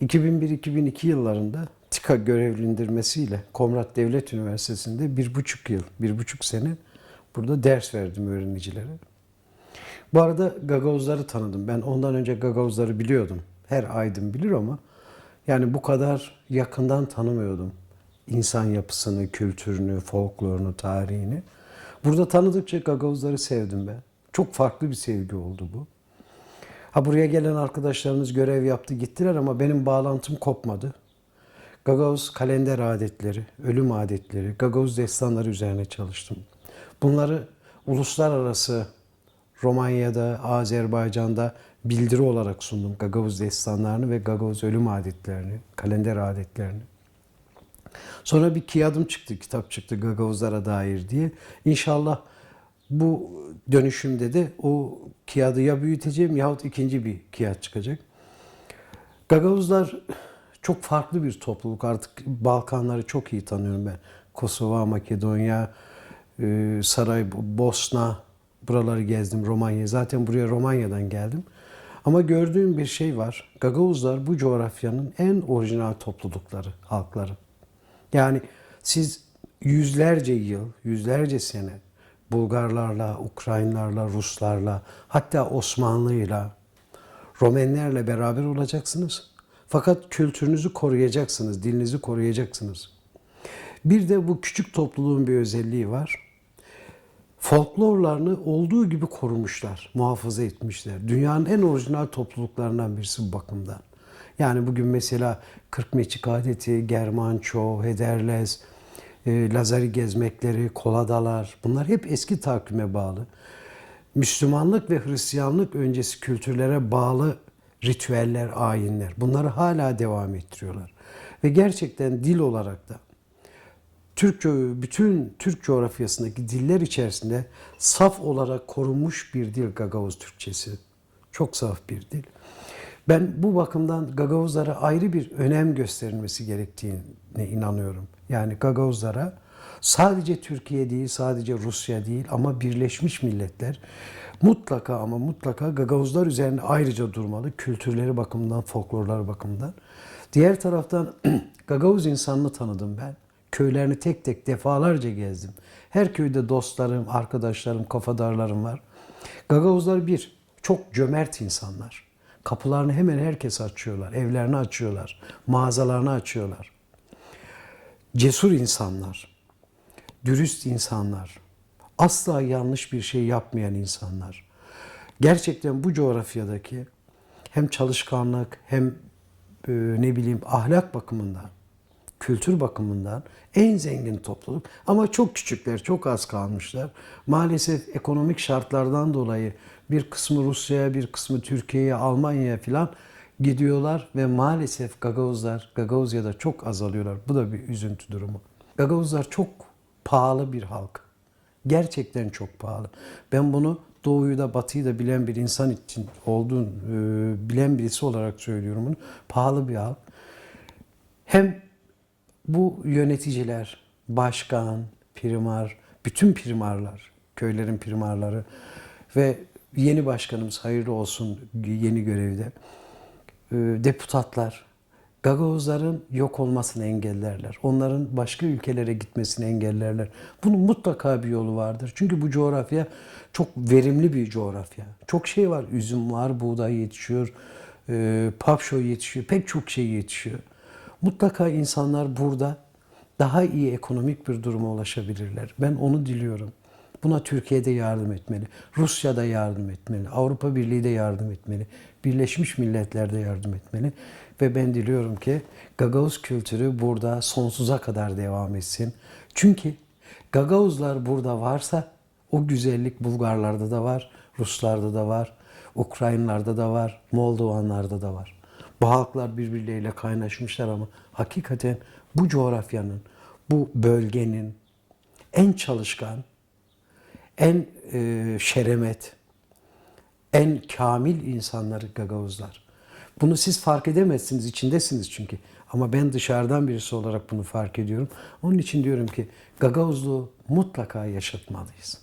2001-2002 yıllarında TİKA görevlendirmesiyle Komrat Devlet Üniversitesi'nde 1,5 yıl, 1,5 sene burada ders verdim öğrencilere. Bu arada Gagavuzları tanıdım. Ben ondan önce Gagavuzları biliyordum. Her aydın bilir ama yani bu kadar yakından tanımıyordum. İnsan yapısını, kültürünü, folklorunu, tarihini. Burada tanıdıkça Gagavuzları sevdim ben. Çok farklı bir sevgi oldu bu. Ha, buraya gelen arkadaşlarımız görev yaptı gittiler ama benim bağlantım kopmadı. Gagavuz kalender adetleri, ölüm adetleri, Gagavuz destanları üzerine çalıştım. Bunları uluslararası Romanya'da, Azerbaycan'da bildiri olarak sundum. Gagavuz destanlarını ve Gagavuz ölüm adetlerini, kalender adetlerini. Sonra bir kağıdım çıktı, kitap çıktı Gagavuzlara dair diye. İnşallah bu dönüşümde de o kağıdı ya büyüteceğim yahut ikinci bir kağıt çıkacak. Gagavuzlar çok farklı bir topluluk. Artık Balkanları çok iyi tanıyorum ben. Kosova, Makedonya, Bosna, buraları gezdim, Romanya. Zaten buraya Romanya'dan geldim. Ama gördüğüm bir şey var. Gagavuzlar bu coğrafyanın en orijinal toplulukları, halkları. Yani siz yüzlerce yıl, yüzlerce sene Bulgarlarla, Ukraynalarla, Ruslarla, hatta Osmanlı'yla, Romenlerle beraber olacaksınız. Fakat kültürünüzü koruyacaksınız, dilinizi koruyacaksınız. Bir de bu küçük topluluğun bir özelliği var. Folklorlarını olduğu gibi korumuşlar, muhafaza etmişler. Dünyanın en orijinal topluluklarından birisi bu bakımdan. Yani bugün mesela Kırkmeçik adeti, Germanço, Hederlez, Lazari gezmekleri, Koladalar, bunlar hep eski takvime bağlı. Müslümanlık ve Hristiyanlık öncesi kültürlere bağlı ritüeller, ayinler. Bunları hala devam ettiriyorlar. Ve gerçekten dil olarak da bütün Türk coğrafyasındaki diller içerisinde saf olarak korunmuş bir dil Gagavuz Türkçesi. Çok saf bir dil. Ben bu bakımdan Gagavuzlara ayrı bir önem gösterilmesi gerektiğine inanıyorum. Yani Gagavuzlara sadece Türkiye değil, sadece Rusya değil ama Birleşmiş Milletler mutlaka ama mutlaka Gagavuzlar üzerine ayrıca durmalı. Kültürleri bakımından, folklorları bakımından. Diğer taraftan Gagavuz insanını tanıdım ben. Köylerini tek tek defalarca gezdim. Her köyde dostlarım, arkadaşlarım, kafadarlarım var. Gagavuzlar çok cömert insanlar. Kapılarını hemen herkes açıyorlar, evlerini açıyorlar, mağazalarını açıyorlar. Cesur insanlar, dürüst insanlar, asla yanlış bir şey yapmayan insanlar. Gerçekten bu coğrafyadaki hem çalışkanlık hem ahlak bakımından, kültür bakımından en zengin topluluk. Ama çok küçükler, çok az kalmışlar. Maalesef ekonomik şartlardan dolayı bir kısmı Rusya'ya, bir kısmı Türkiye'ye, Almanya'ya falan gidiyorlar ve maalesef Gagavuzya'da çok azalıyorlar. Bu da bir üzüntü durumu. Gagavuzlar çok pahalı bir halk. Gerçekten çok pahalı. Ben bunu Doğu'yu da Batı'yı da bilen bir insan için bilen birisi olarak söylüyorum bunu. Pahalı bir halk. Hem bu yöneticiler, başkan, primar, bütün primarlar, köylerin primarları ve yeni başkanımız hayırlı olsun yeni görevde, deputatlar, Gagavuzların yok olmasını engellerler. Onların başka ülkelere gitmesini engellerler. Bunun mutlaka bir yolu vardır. Çünkü bu coğrafya çok verimli bir coğrafya. Çok şey var. Üzüm var, buğday yetişiyor, papşo yetişiyor, pek çok şey yetişiyor. Mutlaka insanlar burada daha iyi ekonomik bir duruma ulaşabilirler. Ben onu diliyorum. Buna Türkiye'de yardım etmeli, Rusya'da yardım etmeli, Avrupa Birliği de yardım etmeli, Birleşmiş Milletler de yardım etmeli. Ve ben diliyorum ki Gagavuz kültürü burada sonsuza kadar devam etsin. Çünkü Gagavuzlar burada varsa o güzellik Bulgarlarda da var, Ruslarda da var, Ukraynalarda da var, Moldovanlarda da var. Bu halklar birbirleriyle kaynaşmışlar ama hakikaten bu coğrafyanın, bu bölgenin en çalışkan, en şeremet, en kamil insanları Gagavuzlar. Bunu siz fark edemezsiniz, içindesiniz çünkü. Ama ben dışarıdan birisi olarak bunu fark ediyorum. Onun için diyorum ki Gagavuzluğu mutlaka yaşatmalıyız.